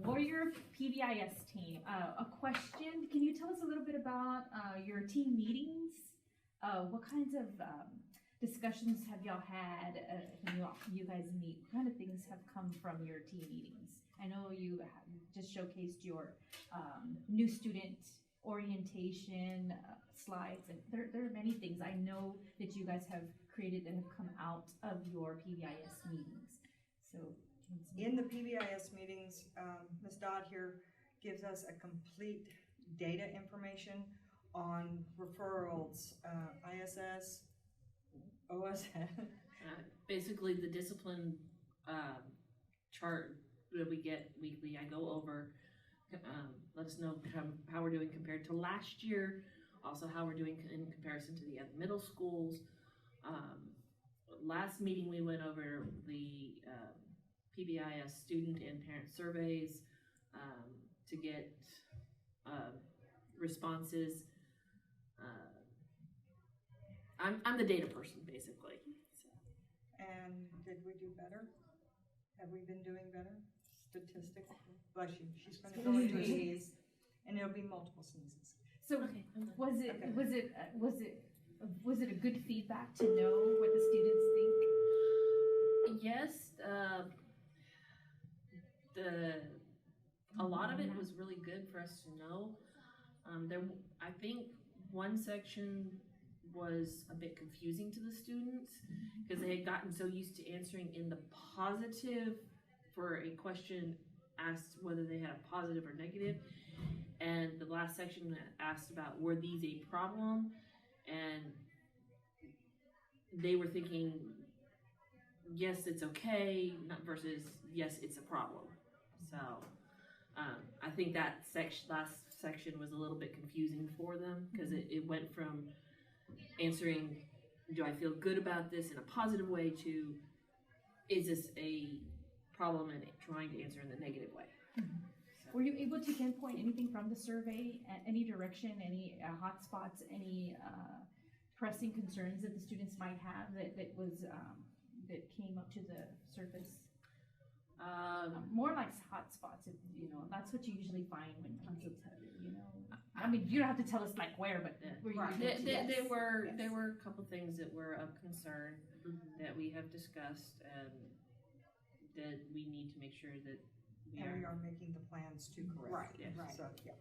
for your PBIS team, a question, can you tell us a little bit about your team meetings? What kinds of discussions have y'all had when you guys meet? What kind of things have come from your team meetings? I know you just showcased your new student orientation slides, and there are many things I know that you guys have created that have come out of your PBIS meetings. So in the PBIS meetings, Ms. Dodd here gives us a complete data information on referrals, ISS, OSS. Basically, the discipline chart that we get weekly, I go over, let us know how we're doing compared to last year, also how we're doing in comparison to the other middle schools. Last meeting we went over the PBIS student and parent surveys to get responses. I'm the data person, basically. So. And did we do better? Have we been doing better? Statistics. Bless you. She's going to go into a sneeze, and it'll be multiple sneezes. So okay. was it a good feedback to know what the students think? Yes. A lot of it was really good for us to know. I think one section was a bit confusing to the students because they had gotten so used to answering in the positive for a question asked whether they had a positive or negative, and the last section asked about were these a problem, and they were thinking yes it's okay versus yes it's a problem. So I think that last section was a little bit confusing for them because it went from answering do I feel good about this in a positive way to is this a problem and trying to answer in the negative way. Mm-hmm. So. Were you able to pinpoint anything from the survey, any direction, any hot spots, any pressing concerns that the students might have that came up to the surface? More like hot spots, that's what you usually find when people tell you, I mean, you don't have to tell us like where, but there were a couple things that were of concern that we have discussed and that we need to make sure that we are making the plans to correct. Right. Yes. Right. So, yeah.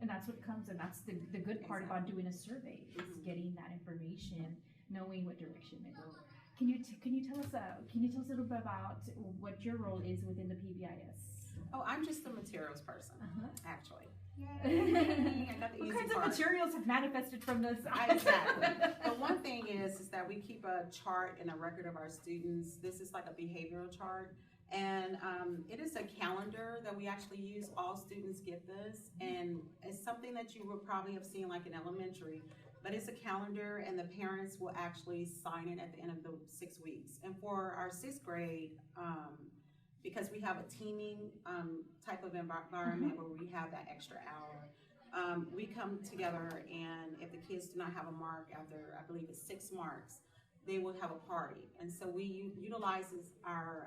And that's what comes, and that's the good part about doing a survey is getting that information, knowing what direction to go. Can you tell us a little bit about what your role is within the PBIS? Oh, I'm just the materials person, actually. Yay! I got the what kinds of materials have manifested from this? Exactly. The one thing is that we keep a chart and a record of our students. This is like a behavioral chart. And it is a calendar that we actually use. All students get this. And it's something that you would probably have seen like in elementary. But it's a calendar, and the parents will actually sign it at the end of the 6 weeks. And for our 6th grade, because we have a teaming type of environment where we have that extra hour, we come together, and if the kids do not have a mark after, I believe it's 6 marks, they will have a party. And so we utilize our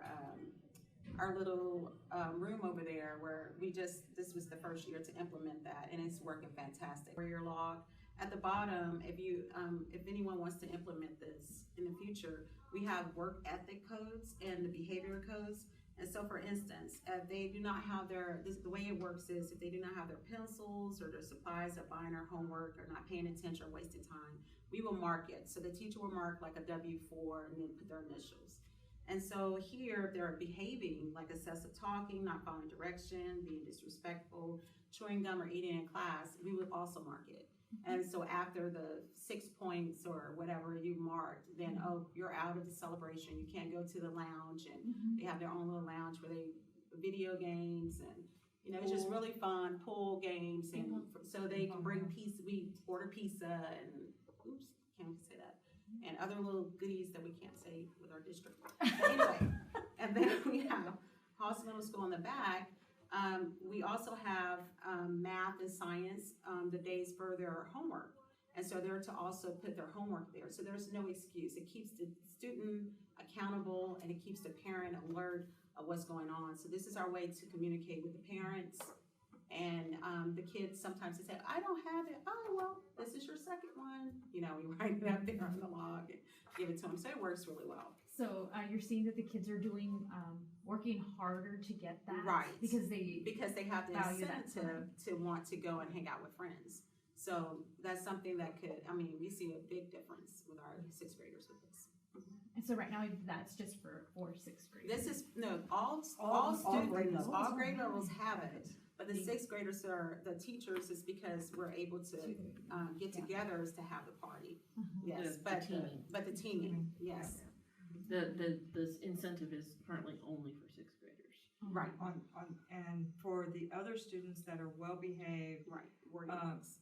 little room over there where this was the first year to implement that, and it's working fantastic. For your log. At the bottom, if anyone wants to implement this in the future, we have work ethic codes and the behavior codes. And so, for instance, if they do not have the way it works is if they do not have their pencils or their supplies, or buying their homework, or not paying attention or wasting time, we will mark it. So the teacher will mark like a W4 and then put their initials. And so here, if they're behaving like excessive talking, not following direction, being disrespectful, chewing gum or eating in class, we would also mark it. And so after the 6 points or whatever you marked, then, you're out of the celebration. You can't go to the lounge, and they have their own little lounge where they video games, and it's just really fun, pool games, and so they can bring pizza. We order pizza and can't say that, and other little goodies that we can't say with our district. But anyway, and then we have HAAS Middle School in the back. We also have math and science, the days for their homework. And so they're to also put their homework there. So there's no excuse. It keeps the student accountable, and it keeps the parent alert of what's going on. So this is our way to communicate with the parents and the kids. Sometimes they say, I don't have it. Oh, well, this is your second one. You know, we write it up there on the log and give it to them. So it works really well. So you're seeing that the kids are doing, working harder to get that? Right. Because they have the value that incentive to want to go and hang out with friends. So that's something that could, I mean, we see a big difference with our sixth graders with this. And so right now, that's just for sixth grade. This is, no, all grade students, levels. all grade levels have it. But the sixth graders are the teachers is because we're able to get together to have the party. Yes, The teaming. but the teaming, yes. The incentive is currently only for sixth graders. Right. And for the other students that are well behaved, Right. Warrior Bucks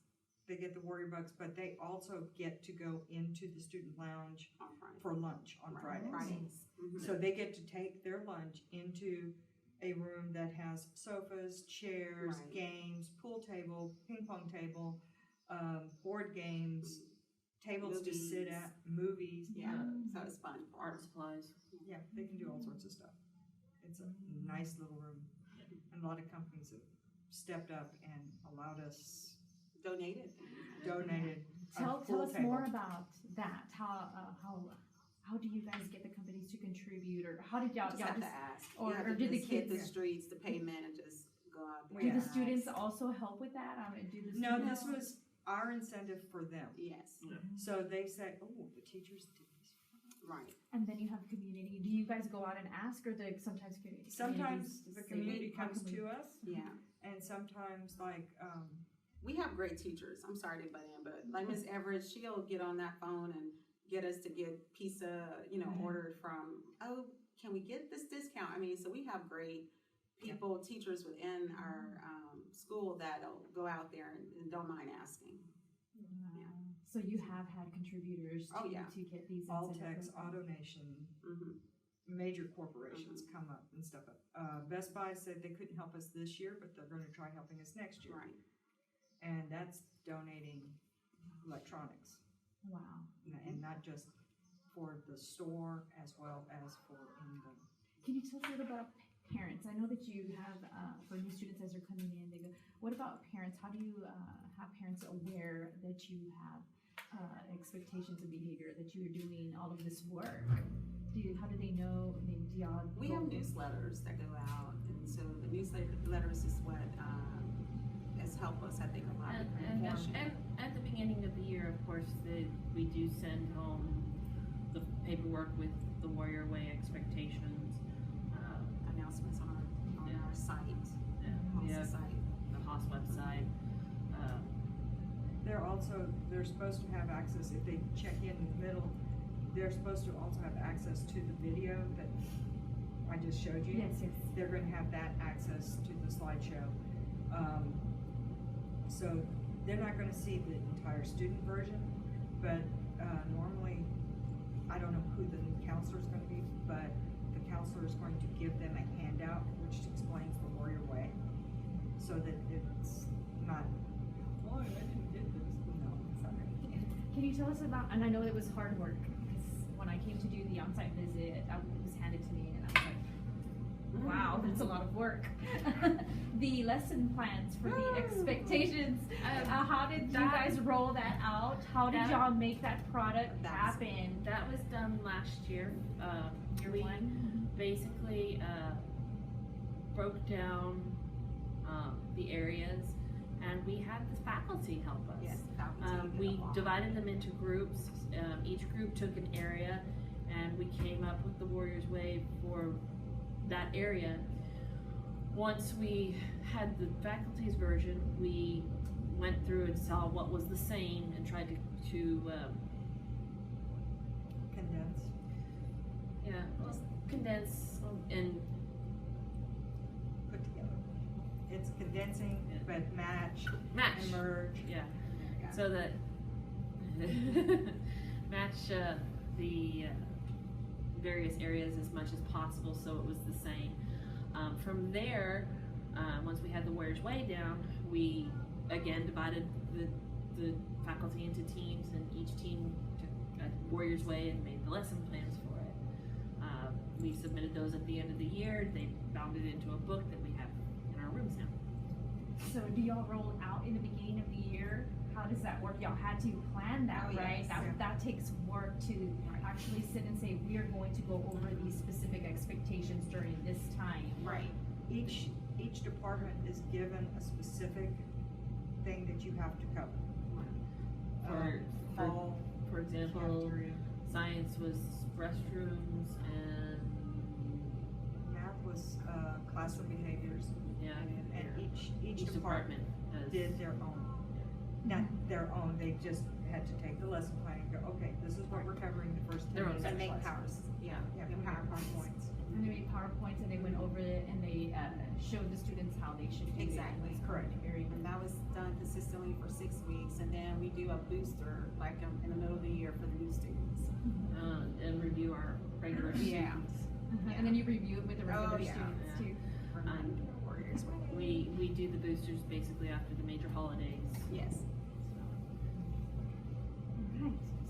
they get the Warrior Bucks, but they also get to go into the student lounge on Friday. for lunch on Fridays. Fridays. Mhm. So they get to take their lunch into a room that has sofas, chairs, Right. games, pool table, ping pong table, board games, tables to sit Movies. at, movies. Yeah, so it's fun. Art supplies. Yeah, they can do all sorts of stuff. It's a nice little room. And a lot of companies have stepped up and allowed us, donated a Tell pool us table. more about that. How do you guys get the companies to contribute, or how did y'all Just have to ask. or- You have or to did the just hit the kids- streets, the pavement, and just go out there. do Yeah. the students also help with that? I mean, do the No, students? this was our incentive for them. Yes, So they say, oh, the teachers did this. right. And then you have community. Do you guys go out and ask, or sometimes community? Sometimes communities the just say, community "Hey, how comes can we-" to us, Yeah. and sometimes We have great teachers. I'm sorry to butt in, but like Miss Everett, she'll get on that phone and get us to get pizza, ordered from, oh, can we get this discount? I mean, so we have great people, teachers within our school that'll go out there and don't mind asking. Wow. So you have had contributors Oh, yeah. to get these Altex, incentive programs. AutoNation, Mhm. major corporations come up and stuff. Best Buy said they couldn't help us this year, but they're gonna try helping us next year. Right. And that's donating electronics, Wow. and not just for the store as well as for in the. Can you tell us a little about parents? I know that you have, for new students as they're coming in, they go, what about parents? How do you have parents aware that you have expectations of behavior, that you're doing all of this work? How do they know? I mean, do y'all? We have newsletters that go out, and so the newsletters is what has helped us, I think, a lot. And at the beginning of the year, of course, we do send home the paperwork with the Warrior Way expectations. Announcements on our site, Yeah. HAAS site. The HAAS website. They're supposed to have access, if they check in the middle, they're supposed to also have access to the video that I just showed you. Yes, yes. They're gonna have that access to the slideshow. So they're not gonna see the entire student version, but normally, I don't know who the new counselor's gonna be, but the counselor is going to give them a handout which explains the Warrior Way, so that it's not, oh, I didn't get this. No, it's not. Can you tell us about, and I know it was hard work, because when I came to do the on-site visit, it was handed to me, and I was like, wow, that's a lot of work. The lesson plans for the expectations, how did you guys roll that out? How did y'all make that product happen? That was done last year. Year We one? basically broke down the areas, and we had the faculty help us. Yes, We divided them into groups. Each group took an area, and we came up with the Warriors Way for that area. Once we had the faculty's version, we went through and saw what was the same and tried to Condense. just condense and Put together. It's condensing, but match, match. and merge. Yeah. Yeah. So that match the various areas as much as possible, so it was the same. From there, once we had the Warriors Way down, we again divided the faculty into teams, and each team took a Warriors Way and made the lesson plans for it. we submitted those at the end of the year. They bound it into a book that we have in our rooms now. So do y'all roll out in the beginning of the year? How does that work? Y'all had to plan that, Oh, right? yes. That takes work to actually sit and say, we are going to go over these specific expectations during this time. Right. Each department is given a specific thing that you have to cover. Fall, For example, cafeteria. science was restrooms and, Math was, classroom behaviors, yeah. and each Each department has. did their own. Not their own, they just had to take the lesson plan and go, okay, this is what we're covering the first 10 Their own minutes. And of make class." powers, yeah, Yeah, the PowerPoint points. And they made PowerPoints and they went over it and they showed the students how they should do it. Exactly. Correct. Very And that was done consistently for 6 weeks, and then we do a booster, like, in the middle of the year for the new students. And review our regular Yeah. students. And then you review it with the regular Oh, yeah. students Yeah. too. For warriors. We do the boosters basically after the major holidays. Yes.